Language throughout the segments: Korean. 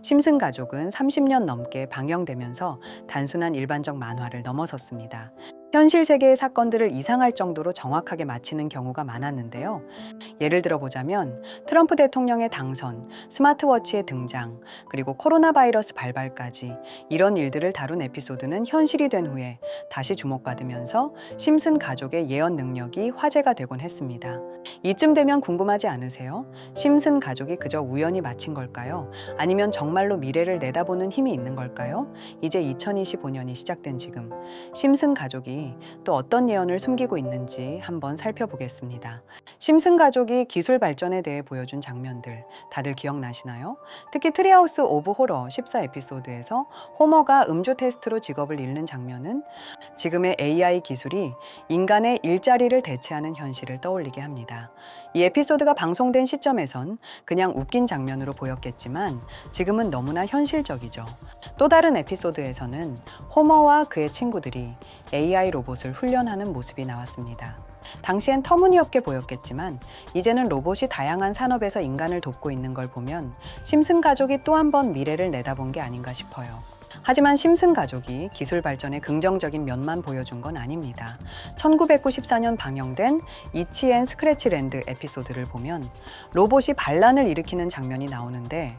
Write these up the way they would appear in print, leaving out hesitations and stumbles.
심슨 가족은 30년 넘게 방영되면서 단순한 일반적 만화를 넘어섰습니다. 현실 세계의 사건들을 이상할 정도로 정확하게 맞히는 경우가 많았는데요. 예를 들어보자면 트럼프 대통령의 당선, 스마트워치의 등장, 그리고 코로나 바이러스 발발까지 이런 일들을 다룬 에피소드는 현실이 된 후에 다시 주목받으면서 심슨 가족의 예언 능력이 화제가 되곤 했습니다. 이쯤 되면 궁금하지 않으세요? 심슨 가족이 그저 우연히 맞힌 걸까요? 아니면 정말로 미래를 내다보는 힘이 있는 걸까요? 이제 2025년이 시작된 지금, 심슨 가족이 또 어떤 예언을 숨기고 있는지 한번 살펴보겠습니다. 심슨 가족이 기술 발전에 대해 보여준 장면들 다들 기억나시나요? 특히 트리하우스 오브 호러 14 에피소드에서 호머가 음주 테스트로 직업을 잃는 장면은 지금의 AI 기술이 인간의 일자리를 대체하는 현실을 떠올리게 합니다. 이 에피소드가 방송된 시점에선 그냥 웃긴 장면으로 보였겠지만 지금은 너무나 현실적이죠. 또 다른 에피소드에서는 호머와 그의 친구들이 AI 로봇을 훈련하는 모습이 나왔습니다. 당시엔 터무니없게 보였겠지만 이제는 로봇이 다양한 산업에서 인간을 돕고 있는 걸 보면 심슨 가족이 또 한 번 미래를 내다본 게 아닌가 싶어요. 하지만 심슨 가족이 기술 발전의 긍정적인 면만 보여준 건 아닙니다. 1994년 방영된 이치 앤 스크래치랜드 에피소드를 보면 로봇이 반란을 일으키는 장면이 나오는데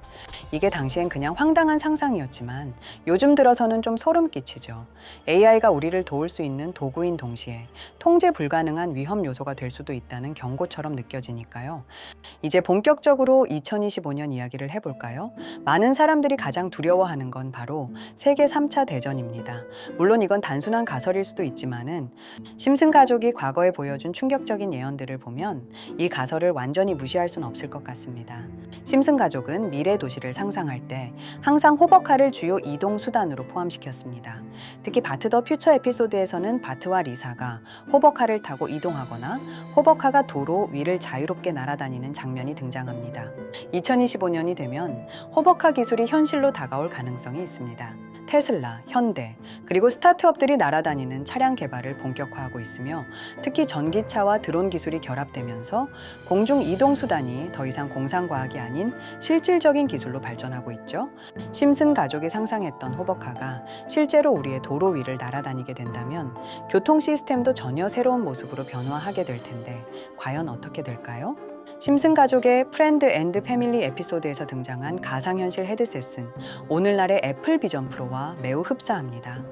이게 당시엔 그냥 황당한 상상이었지만 요즘 들어서는 좀 소름 끼치죠. AI가 우리를 도울 수 있는 도구인 동시에 통제 불가능한 위험 요소가 될 수도 있다는 경고처럼 느껴지니까요. 이제 본격적으로 2025년 이야기를 해볼까요? 많은 사람들이 가장 두려워하는 건 바로 세계 3차 대전입니다. 물론 이건 단순한 가설일 수도 있지만은 심슨 가족이 과거에 보여준 충격적인 예언들을 보면 이 가설을 완전히 무시할 수는 없을 것 같습니다. 심슨 가족은 미래 도시를 상상할 때 항상 호버카를 주요 이동 수단으로 포함시켰습니다. 특히 바트 더 퓨처 에피소드에서는 바트와 리사가 호버카를 타고 이동하거나 호버카가 도로 위를 자유롭게 날아다니는 장면이 등장합니다. 2025년이 되면 호버카 기술이 현실로 다가올 가능성이 있습니다. 테슬라, 현대, 그리고 스타트업들이 날아다니는 차량 개발을 본격화하고 있으며 특히 전기차와 드론 기술이 결합되면서 공중 이동 수단이 더 이상 공상과학이 아닌 실질적인 기술로 발전하고 있죠. 심슨 가족이 상상했던 호버카가 실제로 우리의 도로 위를 날아다니게 된다면 교통 시스템도 전혀 새로운 모습으로 변화하게 될 텐데 과연 어떻게 될까요? 심슨 가족의 프렌드 앤드 패밀리 에피소드에서 등장한 가상현실 헤드셋은 오늘날의 애플 비전 프로와 매우 흡사합니다.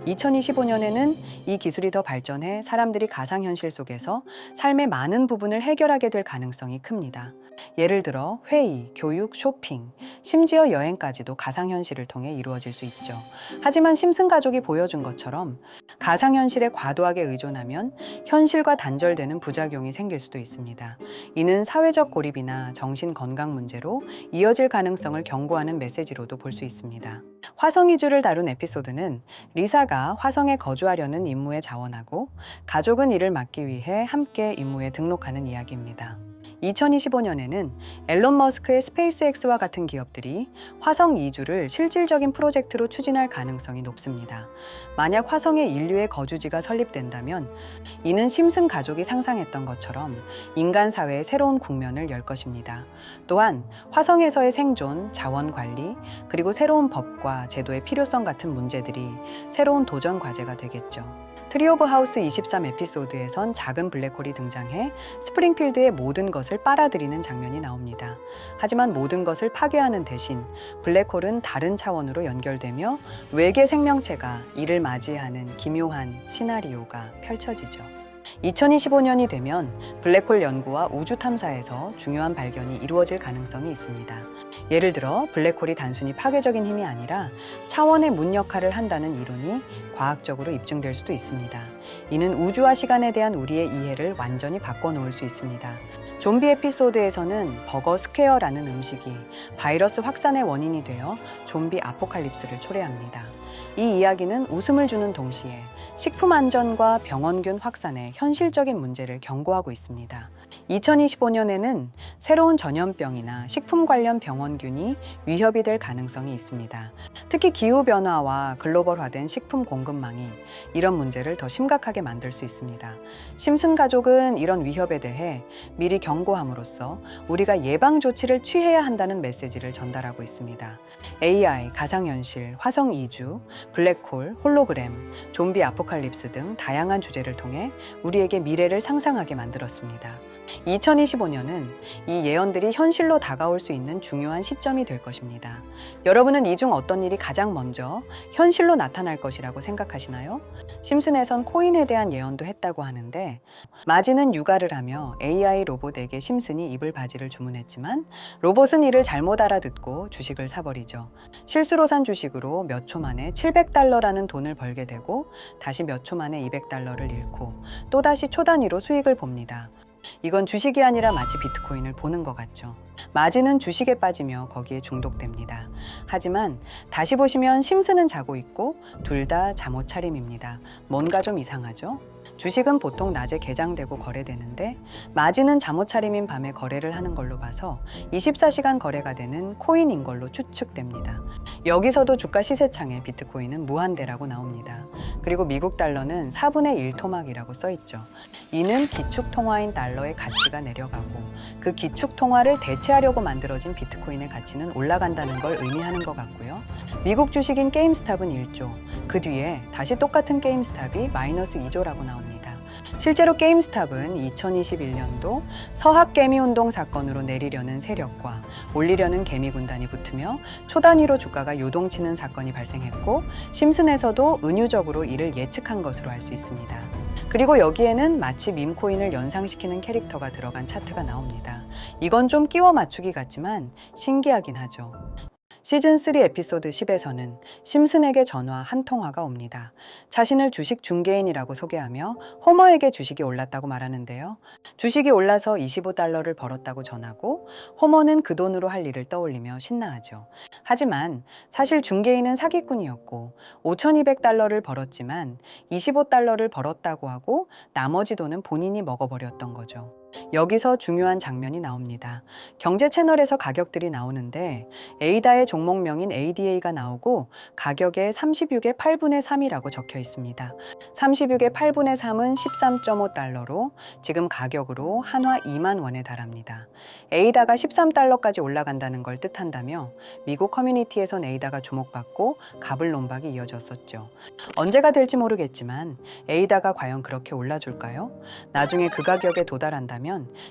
2025년에는 이 기술이 더 발전해 사람들이 가상현실 속에서 삶의 많은 부분을 해결하게 될 가능성이 큽니다. 예를 들어 회의, 교육, 쇼핑, 심지어 여행까지도 가상현실을 통해 이루어질 수 있죠. 하지만 심슨 가족이 보여준 것처럼 가상현실에 과도하게 의존하면 현실과 단절되는 부작용이 생길 수도 있습니다. 이는 사회적 고립이나 정신 건강 문제로 이어질 가능성을 경고하는 메시지로도 볼 수 있습니다. 화성 이주를 다룬 에피소드는 리사가 화성에 거주하려는 임무에 자원하고 가족은 이를 막기 위해 함께 임무에 등록하는 이야기입니다. 2025년에는 앨런 머스크의 스페이스X와 같은 기업들이 화성 이주를 실질적인 프로젝트로 추진할 가능성이 높습니다. 만약 화성에 인류의 거주지가 설립된다면 이는 심슨 가족이 상상했던 것처럼 인간 사회의 새로운 국면을 열 것입니다. 또한 화성에서의 생존, 자원 관리, 그리고 새로운 법과 제도의 필요성 같은 문제들이 새로운 도전 과제가 되겠죠. 트리 오브 하우스 23 에피소드에선 작은 블랙홀이 등장해 스프링필드의 모든 것을 빨아들이는 장면이 나옵니다. 하지만 모든 것을 파괴하는 대신 블랙홀은 다른 차원으로 연결되며 외계 생명체가 이를 맞이하는 기묘한 시나리오가 펼쳐지죠. 2025년이 되면 블랙홀 연구와 우주 탐사에서 중요한 발견이 이루어질 가능성이 있습니다. 예를 들어 블랙홀이 단순히 파괴적인 힘이 아니라 차원의 문 역할을 한다는 이론이 과학적으로 입증될 수도 있습니다. 이는 우주와 시간에 대한 우리의 이해를 완전히 바꿔놓을 수 있습니다. 좀비 에피소드에서는 버거 스퀘어라는 음식이 바이러스 확산의 원인이 되어 좀비 아포칼립스를 초래합니다. 이 이야기는 웃음을 주는 동시에 식품 안전과 병원균 확산의 현실적인 문제를 경고하고 있습니다. 2025년에는 새로운 전염병이나 식품 관련 병원균이 위협이 될 가능성이 있습니다. 특히 기후변화와 글로벌화된 식품 공급망이 이런 문제를 더 심각하게 만들 수 있습니다. 심슨 가족은 이런 위협에 대해 미리 경고함으로써 우리가 예방 조치를 취해야 한다는 메시지를 전달하고 있습니다. AI, 가상현실, 화성 이주, 블랙홀, 홀로그램, 좀비 아포칼립스 등 다양한 주제를 통해 우리에게 미래를 상상하게 만들었습니다. 2025년은 이 예언들이 현실로 다가올 수 있는 중요한 시점이 될 것입니다. 여러분은 이 중 어떤 일이 가장 먼저 현실로 나타날 것이라고 생각하시나요? 심슨에선 코인에 대한 예언도 했다고 하는데, 마지는 육아를 하며 AI 로봇에게 심슨이 입을 바지를 주문했지만 로봇은 이를 잘못 알아듣고 주식을 사버리죠. 실수로 산 주식으로 몇 초 만에 $700라는 돈을 벌게 되고 다시 몇 초 만에 $200를 잃고 또다시 초 단위로 수익을 봅니다. 이건 주식이 아니라 마치 비트코인을 보는 것 같죠. 마지는 주식에 빠지며 거기에 중독됩니다. 하지만 다시 보시면 심슨은 자고 있고 둘 다 잠옷 차림입니다. 뭔가 좀 이상하죠? 주식은 보통 낮에 개장되고 거래되는데 마지는 잠옷 차림인 밤에 거래를 하는 걸로 봐서 24시간 거래가 되는 코인인 걸로 추측됩니다. 여기서도 주가 시세창에 비트코인은 무한대라고 나옵니다. 그리고 미국 달러는 4분의 1 토막이라고 써있죠. 이는 기축통화인 달러의 가치가 내려가고 그 기축통화를 대체하려고 만들어진 비트코인의 가치는 올라간다는 걸 의미하는 것 같고요. 미국 주식인 게임스탑은 1조, 그 뒤에 다시 똑같은 게임스탑이 마이너스 2조라고 나옵니다. 실제로 게임스탑은 2021년도 서학 개미운동 사건으로 내리려는 세력과 올리려는 개미군단이 붙으며 초단위로 주가가 요동치는 사건이 발생했고, 심슨에서도 은유적으로 이를 예측한 것으로 알 수 있습니다. 그리고 여기에는 마치 밈코인을 연상시키는 캐릭터가 들어간 차트가 나옵니다. 이건 좀 끼워 맞추기 같지만 신기하긴 하죠. 시즌3 에피소드 10에서는 심슨에게 전화 한 통화가 옵니다. 자신을 주식 중개인이라고 소개하며 호머에게 주식이 올랐다고 말하는데요. 주식이 올라서 $25를 벌었다고 전하고 호머는 그 돈으로 할 일을 떠올리며 신나하죠. 하지만 사실 중개인은 사기꾼이었고 $5,200를 벌었지만 $25를 벌었다고 하고 나머지 돈은 본인이 먹어버렸던 거죠. 여기서 중요한 장면이 나옵니다. 경제 채널에서 가격들이 나오는데 에이다의 종목명인 ADA가 나오고 가격에 36의 8분의 3이라고 적혀 있습니다. 36의 8분의 3은 $13.5로 지금 가격으로 한화 2만 원에 달합니다. 에이다가 $13까지 올라간다는 걸 뜻한다며 미국 커뮤니티에선 에이다가 주목받고 갑을 논박이 이어졌었죠. 언제가 될지 모르겠지만 에이다가 과연 그렇게 올라줄까요? 나중에 그 가격에 도달한다면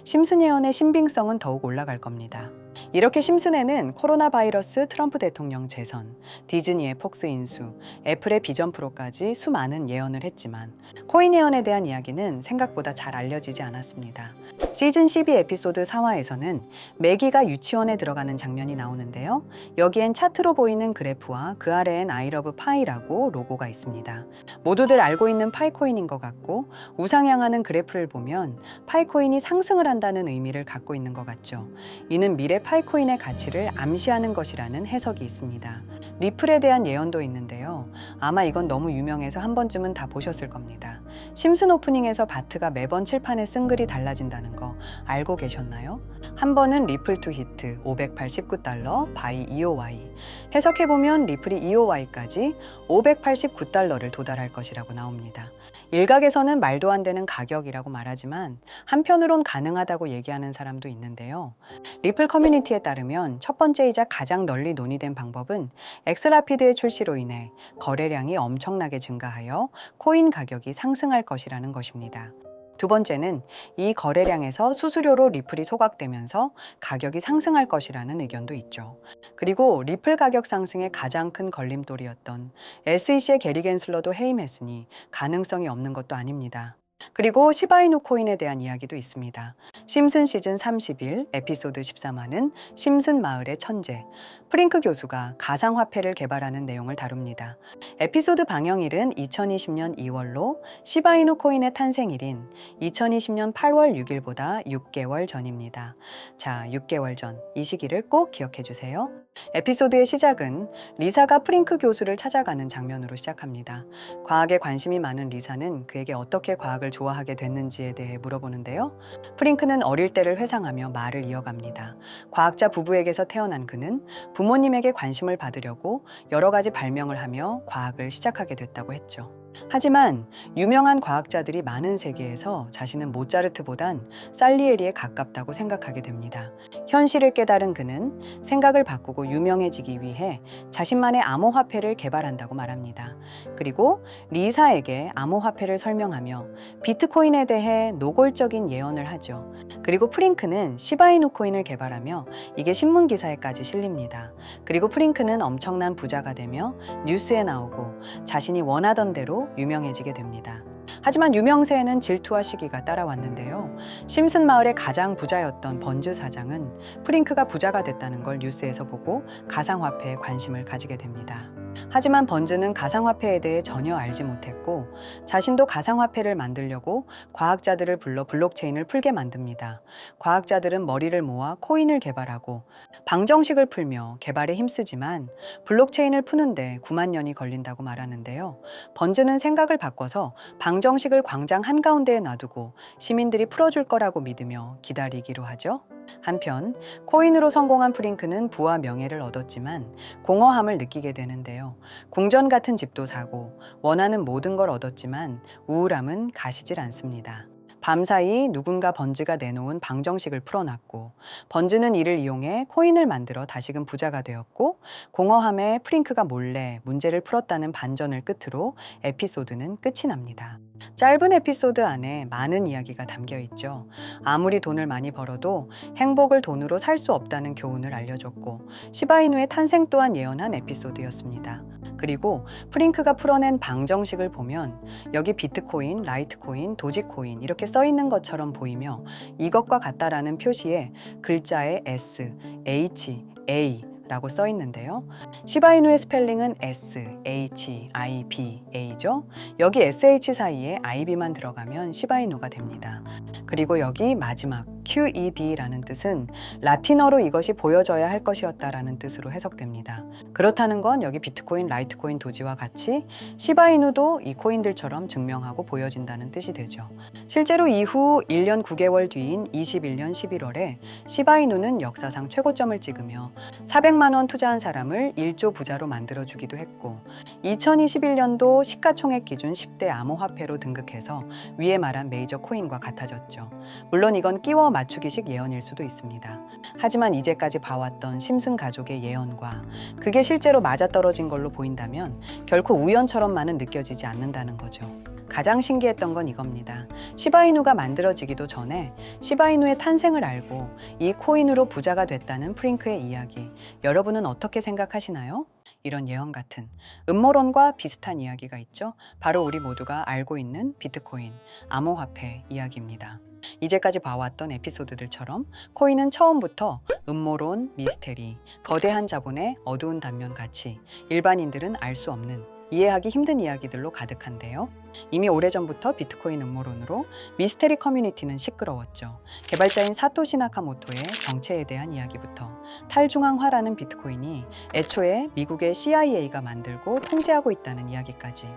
심슨 예언의 신빙성은 더욱 올라갈 겁니다. 이렇게 심슨에는 코로나 바이러스, 트럼프 대통령 재선, 디즈니의 폭스 인수, 애플의 비전 프로까지 수많은 예언을 했지만 코인 예언에 대한 이야기는 생각보다 잘 알려지지 않았습니다. 시즌 12 에피소드 4화에서는 매기가 유치원에 들어가는 장면이 나오는데요. 여기엔 차트로 보이는 그래프와 그 아래엔 I love 파이라고 로고가 있습니다. 모두들 알고 있는 파이코인인 것 같고 우상향하는 그래프를 보면 파이코인이 상승을 한다는 의미를 갖고 있는 것 같죠. 이는 미래 파이코인의 가치를 암시하는 것이라는 해석이 있습니다. 리플에 대한 예언도 있는데요. 아마 이건 너무 유명해서 한 번쯤은 다 보셨을 겁니다. 심슨 오프닝에서 바트가 매번 칠판에 쓴 글이 달라진다는 거 알고 계셨나요? 한 번은 리플 투 히트 $589 바이 EOY, 해석해보면 리플이 EOY까지 $589를 도달할 것이라고 나옵니다. 일각에서는 말도 안 되는 가격이라고 말하지만 한편으론 가능하다고 얘기하는 사람도 있는데요. 리플 커뮤니티에 따르면 첫 번째이자 가장 널리 논의된 방법은 엑스라피드의 출시로 인해 거래량이 엄청나게 증가하여 코인 가격이 상승할 것이라는 것입니다. 두 번째는 이 거래량에서 수수료로 리플이 소각되면서 가격이 상승할 것이라는 의견도 있죠. 그리고 리플 가격 상승의 가장 큰 걸림돌이었던 SEC의 게리 겐슬러도 해임했으니 가능성이 없는 것도 아닙니다. 그리고 시바이누 코인에 대한 이야기도 있습니다. 심슨 시즌 31 에피소드 13화는 심슨 마을의 천재 프링크 교수가 가상화폐를 개발하는 내용을 다룹니다. 에피소드 방영일은 2020년 2월로 시바이누 코인의 탄생일인 2020년 8월 6일보다 6개월 전입니다. 자, 6개월 전 이 시기를 꼭 기억해 주세요. 에피소드의 시작은 리사가 프링크 교수를 찾아가는 장면으로 시작합니다. 과학에 관심이 많은 리사는 그에게 어떻게 과학을 좋아하게 됐는지에 대해 물어보는데요. 프링크는 어릴 때를 회상하며 말을 이어갑니다. 과학자 부부에게서 태어난 그는 부모님에게 관심을 받으려고 여러 가지 발명을 하며 과학을 시작하게 됐다고 했죠. 하지만 유명한 과학자들이 많은 세계에서 자신은 모차르트보단 살리에리에 가깝다고 생각하게 됩니다. 현실을 깨달은 그는 생각을 바꾸고 유명해지기 위해 자신만의 암호화폐를 개발한다고 말합니다. 그리고 리사에게 암호화폐를 설명하며 비트코인에 대해 노골적인 예언을 하죠. 그리고 프링크는 시바이누 코인을 개발하며 이게 신문 기사에까지 실립니다. 그리고 프링크는 엄청난 부자가 되며 뉴스에 나오고 자신이 원하던 대로 유명해지게 됩니다. 하지만 유명세에는 질투와 시기가 따라왔는데요. 심슨 마을의 가장 부자였던 번즈 사장은 프링크가 부자가 됐다는 걸 뉴스에서 보고 가상화폐에 관심을 가지게 됩니다. 하지만 번즈는 가상화폐에 대해 전혀 알지 못했고 자신도 가상화폐를 만들려고 과학자들을 불러 블록체인을 풀게 만듭니다. 과학자들은 머리를 모아 코인을 개발하고 방정식을 풀며 개발에 힘쓰지만 블록체인을 푸는데 9만 년이 걸린다고 말하는데요. 번즈는 생각을 바꿔서 방정식을 광장 한가운데에 놔두고 시민들이 풀어줄 거라고 믿으며 기다리기로 하죠. 한편 코인으로 성공한 프링크는 부와 명예를 얻었지만 공허함을 느끼게 되는데요. 궁전 같은 집도 사고 원하는 모든 걸 얻었지만 우울함은 가시질 않습니다. 밤사이 누군가 번즈가 내놓은 방정식을 풀어놨고 번즈는 이를 이용해 코인을 만들어 다시금 부자가 되었고 공허함에 프링크가 몰래 문제를 풀었다는 반전을 끝으로 에피소드는 끝이 납니다. 짧은 에피소드 안에 많은 이야기가 담겨 있죠. 아무리 돈을 많이 벌어도 행복을 돈으로 살 수 없다는 교훈을 알려줬고 시바이누의 탄생 또한 예언한 에피소드였습니다. 그리고 프링크가 풀어낸 방정식을 보면 여기 비트코인, 라이트코인, 도지코인 이렇게 써 있는 것처럼 보이며 이것과 같다라는 표시에 글자에 S, H, A 라고 써 있는데요. 시바이누의 스펠링은 S, H, I, B, A죠. 여기 SH 사이에 IB만 들어가면 시바이누가 됩니다. 그리고 여기 마지막 QED라는 뜻은 라틴어로 이것이 보여져야 할 것이었다라는 뜻으로 해석됩니다. 그렇다는 건 여기 비트코인, 라이트코인, 도지와 같이 시바이누도 이 코인들처럼 증명하고 보여진다는 뜻이 되죠. 실제로 이후 1년 9개월 뒤인 21년 11월에 시바이누는 역사상 최고점을 찍으며 400만 원 투자한 사람을 1조 부자로 만들어주기도 했고 2021년도 시가총액 기준 10대 암호화폐로 등극해서 위에 말한 메이저 코인과 같아졌죠. 물론 이건 끼워 맞추기식 예언일 수도 있습니다. 하지만 이제까지 봐왔던 심슨 가족의 예언과 그게 실제로 맞아떨어진 걸로 보인다면 결코 우연처럼만은 느껴지지 않는다는 거죠. 가장 신기했던 건 이겁니다. 시바이누가 만들어지기도 전에 시바이누의 탄생을 알고 이 코인으로 부자가 됐다는 프링크의 이야기, 여러분은 어떻게 생각하시나요? 이런 예언 같은 음모론과 비슷한 이야기가 있죠. 바로 우리 모두가 알고 있는 비트코인, 암호화폐 이야기입니다. 이제까지 봐왔던 에피소드들처럼 코인은 처음부터 음모론, 미스테리, 거대한 자본의 어두운 단면 같이 일반인들은 알 수 없는 이해하기 힘든 이야기들로 가득한데요. 이미 오래전부터 비트코인 음모론으로 미스테리 커뮤니티는 시끄러웠죠. 개발자인 사토시 나카모토의 정체에 대한 이야기부터 탈중앙화라는 비트코인이 애초에 미국의 CIA가 만들고 통제하고 있다는 이야기까지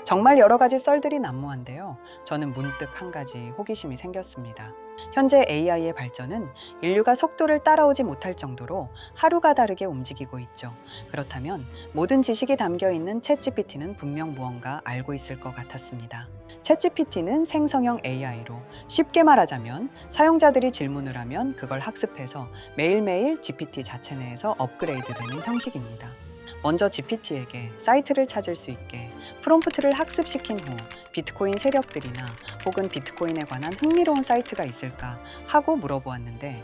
정말 여러 가지 썰들이 난무한데요. 저는 문득 한 가지 호기심이 생겼습니다. 현재 AI의 발전은 인류가 속도를 따라오지 못할 정도로 하루가 다르게 움직이고 있죠. 그렇다면 모든 지식이 담겨 있는 챗GPT는 분명 무언가 알고 있을 것 같았습니다. 챗GPT는 생성형 AI로 쉽게 말하자면 사용자들이 질문을 하면 그걸 학습해서 매일매일 GPT 자체 내에서 업그레이드되는 형식입니다. 먼저 GPT에게 사이트를 찾을 수 있게 프롬프트를 학습시킨 후 비트코인 세력들이나 혹은 비트코인에 관한 흥미로운 사이트가 있을까 하고 물어보았는데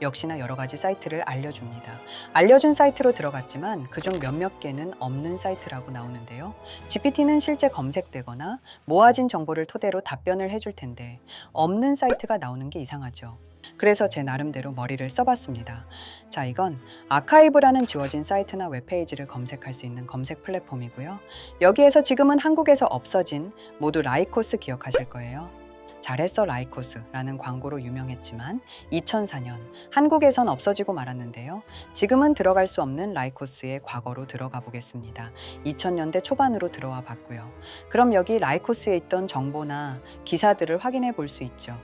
역시나 여러 가지 사이트를 알려줍니다. 알려준 사이트로 들어갔지만 그중 몇몇 개는 없는 사이트라고 나오는데요. GPT는 실제 검색되거나 모아진 정보를 토대로 답변을 해줄 텐데 없는 사이트가 나오는 게 이상하죠. 그래서 제 나름대로 머리를 써봤습니다. 자, 이건 아카이브라는 지워진 사이트나 웹페이지를 검색할 수 있는 검색 플랫폼이고요. 여기에서 지금은 한국에서 없어진 모두 라이코스 기억하실 거예요. 잘했어 라이코스라는 광고로 유명했지만 2004년 한국에선 없어지고 말았는데요. 지금은 들어갈 수 없는 라이코스의 과거로 들어가 보겠습니다. 2000년대 초반으로 들어와 봤고요. 그럼 여기 라이코스에 있던 정보나 기사들을 확인해 볼 수 있죠.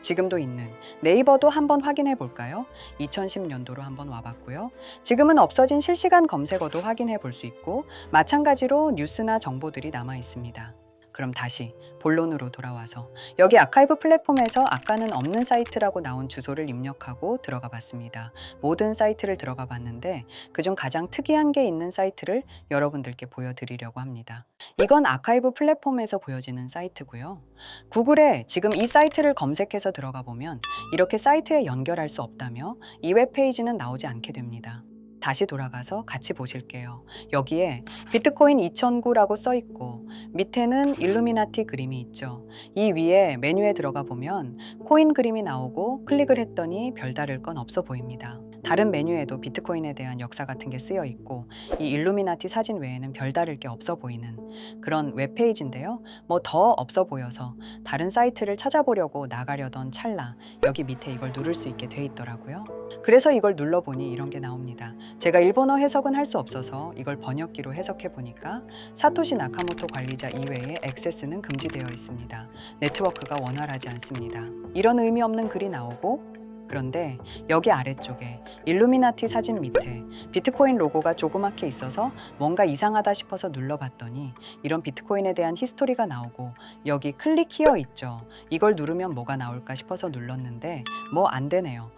지금도 있는 네이버도 한번 확인해 볼까요? 2010년도로 한번 와봤고요. 지금은 없어진 실시간 검색어도 확인해 볼 수 있고 마찬가지로 뉴스나 정보들이 남아 있습니다. 그럼 다시 본론으로 돌아와서 여기 아카이브 플랫폼에서 아까는 없는 사이트라고 나온 주소를 입력하고 들어가 봤습니다. 모든 사이트를 들어가 봤는데 그중 가장 특이한 게 있는 사이트를 여러분들께 보여드리려고 합니다. 이건 아카이브 플랫폼에서 보여지는 사이트고요. 구글에 지금 이 사이트를 검색해서 들어가 보면 이렇게 사이트에 연결할 수 없다며 이 웹페이지는 나오지 않게 됩니다. 다시 돌아가서 같이 보실게요. 여기에 비트코인 2009라고 써 있고 밑에는 일루미나티 그림이 있죠. 이 위에 메뉴에 들어가 보면 코인 그림이 나오고 클릭을 했더니 별다를 건 없어 보입니다. 다른 메뉴에도 비트코인에 대한 역사 같은 게 쓰여 있고 이 일루미나티 사진 외에는 별다를 게 없어 보이는 그런 웹페이지인데요. 뭐 더 없어 보여서 다른 사이트를 찾아보려고 나가려던 찰나 여기 밑에 이걸 누를 수 있게 돼 있더라고요. 그래서 이걸 눌러보니 이런 게 나옵니다. 제가 일본어 해석은 할 수 없어서 이걸 번역기로 해석해 보니까 사토시 나카모토 관리자 이외에 액세스는 금지되어 있습니다. 네트워크가 원활하지 않습니다. 이런 의미 없는 글이 나오고 그런데 여기 아래쪽에 일루미나티 사진 밑에 비트코인 로고가 조그맣게 있어서 뭔가 이상하다 싶어서 눌러봤더니 이런 비트코인에 대한 히스토리가 나오고 여기 클릭 히어 있죠. 이걸 누르면 뭐가 나올까 싶어서 눌렀는데 뭐 안 되네요.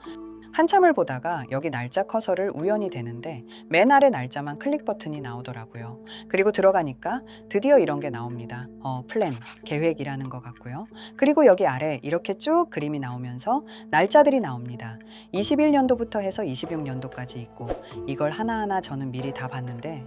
한참을 보다가 여기 날짜 커서를 우연히 되는데 맨 아래 날짜만 클릭 버튼이 나오더라고요. 그리고 들어가니까 드디어 이런 게 나옵니다. 플랜, 계획이라는 것 같고요. 그리고 여기 아래 이렇게 쭉 그림이 나오면서 날짜들이 나옵니다. 21년도부터 해서 26년도까지 있고 이걸 하나하나 저는 미리 다 봤는데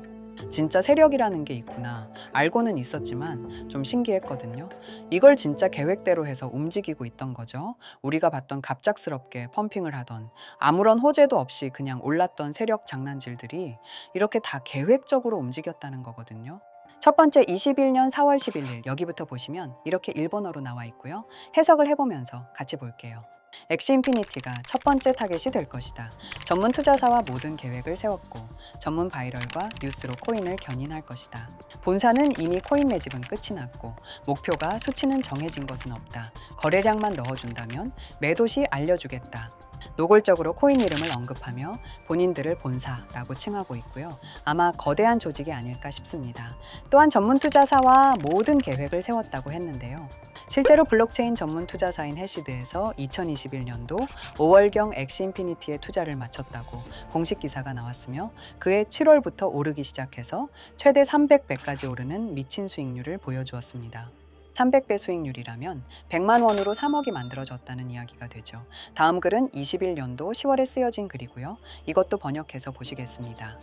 진짜 세력이라는 게 있구나. 알고는 있었지만 좀 신기했거든요. 이걸 진짜 계획대로 해서 움직이고 있던 거죠. 우리가 봤던 갑작스럽게 펌핑을 하던 아무런 호재도 없이 그냥 올랐던 세력 장난질들이 이렇게 다 계획적으로 움직였다는 거거든요. 첫 번째 21년 4월 11일 여기부터 보시면 이렇게 일본어로 나와 있고요. 해석을 해보면서 같이 볼게요. 엑시 인피니티가 첫 번째 타겟이 될 것이다. 전문 투자사와 모든 계획을 세웠고 전문 바이럴과 뉴스로 코인을 견인할 것이다. 본사는 이미 코인 매집은 끝이 났고 목표가 수치는 정해진 것은 없다. 거래량만 넣어준다면 매도 시 알려주겠다. 노골적으로 코인 이름을 언급하며 본인들을 본사라고 칭하고 있고요. 아마 거대한 조직이 아닐까 싶습니다. 또한 전문 투자사와 모든 계획을 세웠다고 했는데요. 실제로 블록체인 전문 투자사인 해시드에서 2021년도 5월경 엑시 인피니티에 투자를 마쳤다고 공식 기사가 나왔으며 그해 7월부터 오르기 시작해서 최대 300배까지 오르는 미친 수익률을 보여주었습니다. 300배 수익률이라면 100만 원으로 3억이 만들어졌다는 이야기가 되죠. 다음 글은 21년도 10월에 쓰여진 글이고요. 이것도 번역해서 보시겠습니다.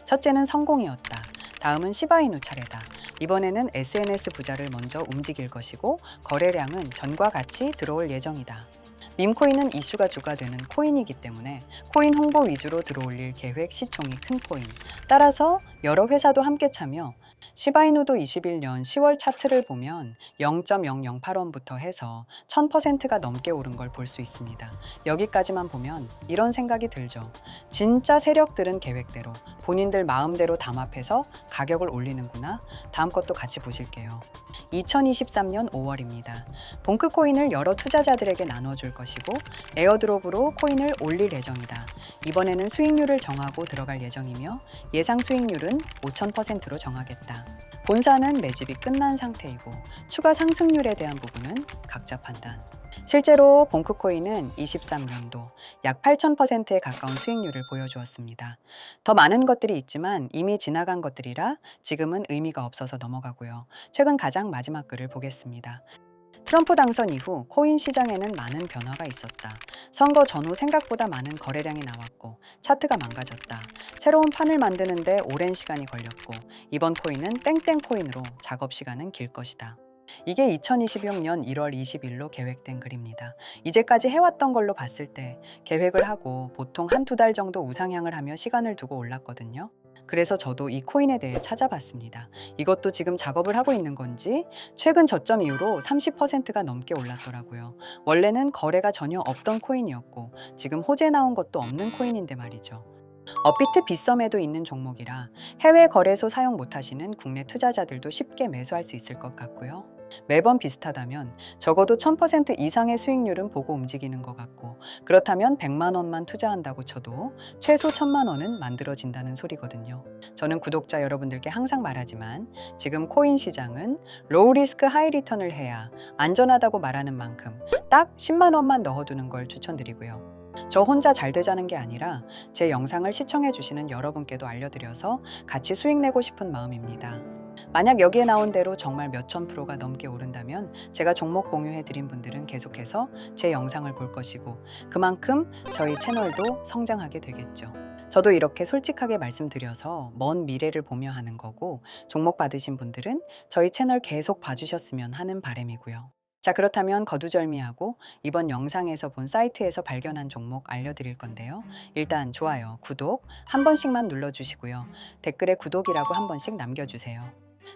첫째는 성공이었다. 다음은 시바이누 차례다. 이번에는 SNS 부자를 먼저 움직일 것이고 거래량은 전과 같이 들어올 예정이다. 밈코인은 이슈가 주가 되는 코인이기 때문에 코인 홍보 위주로 들어올릴 계획 시총이 큰 코인. 따라서 여러 회사도 함께 참여 시바이누도 21년 10월 차트를 보면 0.008원부터 해서 1000%가 넘게 오른 걸 볼 수 있습니다. 여기까지만 보면 이런 생각이 들죠. 진짜 세력들은 계획대로 본인들 마음대로 담합해서 가격을 올리는구나. 다음 것도 같이 보실게요. 2023년 5월입니다. 봉크코인을 여러 투자자들에게 나눠줄 것이고 에어드롭으로 코인을 올릴 예정이다. 이번에는 수익률을 정하고 들어갈 예정이며 예상 수익률은 5000%로 정하겠다. 본사는 매집이 끝난 상태이고 추가 상승률에 대한 부분은 각자 판단. 실제로 봉크코인은 23년도 약 8000%에 가까운 수익률을 보여주었습니다. 더 많은 것들이 있지만 이미 지나간 것들이라 지금은 의미가 없어서 넘어가고요. 최근 가장 마지막 글을 보겠습니다. 트럼프 당선 이후 코인 시장에는 많은 변화가 있었다. 선거 전후 생각보다 많은 거래량이 나왔고 차트가 망가졌다. 새로운 판을 만드는데 오랜 시간이 걸렸고 이번 코인은 땡땡 코인으로 작업 시간은 길 것이다. 이게 2026년 1월 20일로 계획된 글입니다. 이제까지 해왔던 걸로 봤을 때 계획을 하고 보통 한두 달 정도 우상향을 하며 시간을 두고 올랐거든요. 그래서 저도 이 코인에 대해 찾아봤습니다. 이것도 지금 작업을 하고 있는 건지 최근 저점 이후로 30%가 넘게 올랐더라고요. 원래는 거래가 전혀 없던 코인이었고 지금 호재 나온 것도 없는 코인인데 말이죠. 업비트 빗썸에도 있는 종목이라 해외 거래소 사용 못하시는 국내 투자자들도 쉽게 매수할 수 있을 것 같고요. 매번 비슷하다면 적어도 1000% 이상의 수익률은 보고 움직이는 것 같고, 그렇다면 100만 원만 투자한다고 쳐도 최소 1000만 원은 만들어진다는 소리거든요. 저는 구독자 여러분들께 항상 말하지만 지금 코인 시장은 로우 리스크 하이 리턴을 해야 안전하다고 말하는 만큼 딱 10만 원만 넣어두는 걸 추천드리고요. 저 혼자 잘 되자는 게 아니라 제 영상을 시청해 주시는 여러분께도 알려드려서 같이 수익 내고 싶은 마음입니다. 만약 여기에 나온 대로 정말 몇천 프로가 넘게 오른다면 제가 종목 공유해 드린 분들은 계속해서 제 영상을 볼 것이고 그만큼 저희 채널도 성장하게 되겠죠. 저도 이렇게 솔직하게 말씀드려서 먼 미래를 보며 하는 거고, 종목 받으신 분들은 저희 채널 계속 봐주셨으면 하는 바람이고요. 자, 그렇다면 거두절미하고 이번 영상에서 본 사이트에서 발견한 종목 알려드릴 건데요. 일단 좋아요, 구독 한 번씩만 눌러주시고요. 댓글에 구독이라고 한 번씩 남겨주세요.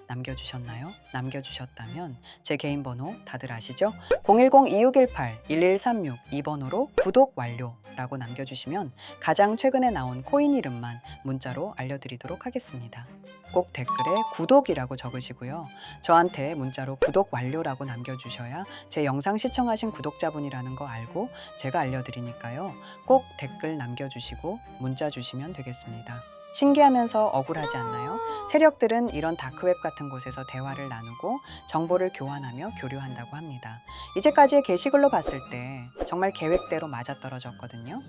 남겨주셨나요? 남겨주셨다면 제 개인 번호 다들 아시죠? 010-2618-1136 이 번호로 구독 완료라고 남겨주시면 가장 최근에 나온 코인 이름만 문자로 알려드리도록 하겠습니다. 꼭 댓글에 구독이라고 적으시고요. 저한테 문자로 구독 완료라고 남겨주셔야 제 영상 시청하신 구독자분이라는 거 알고 제가 알려드리니까요. 꼭 댓글 남겨주시고 문자 주시면 되겠습니다. 신기하면서 억울하지 않나요? 세력들은 이런 다크웹 같은 곳에서 대화를 나누고 정보를 교환하며 교류한다고 합니다. 이제까지의 게시글로 봤을 때 정말 계획대로 맞아떨어졌거든요.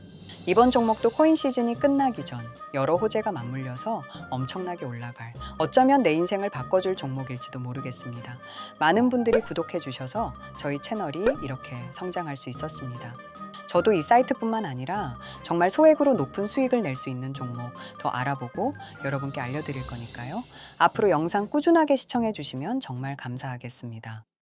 이번 종목도 코인 시즌이 끝나기 전 여러 호재가 맞물려서 엄청나게 올라갈, 어쩌면 내 인생을 바꿔줄 종목일지도 모르겠습니다. 많은 분들이 구독해 주셔서 저희 채널이 이렇게 성장할 수 있었습니다. 저도 이 사이트뿐만 아니라 정말 소액으로 높은 수익을 낼 수 있는 종목 더 알아보고 여러분께 알려드릴 거니까요. 앞으로 영상 꾸준하게 시청해 주시면 정말 감사하겠습니다.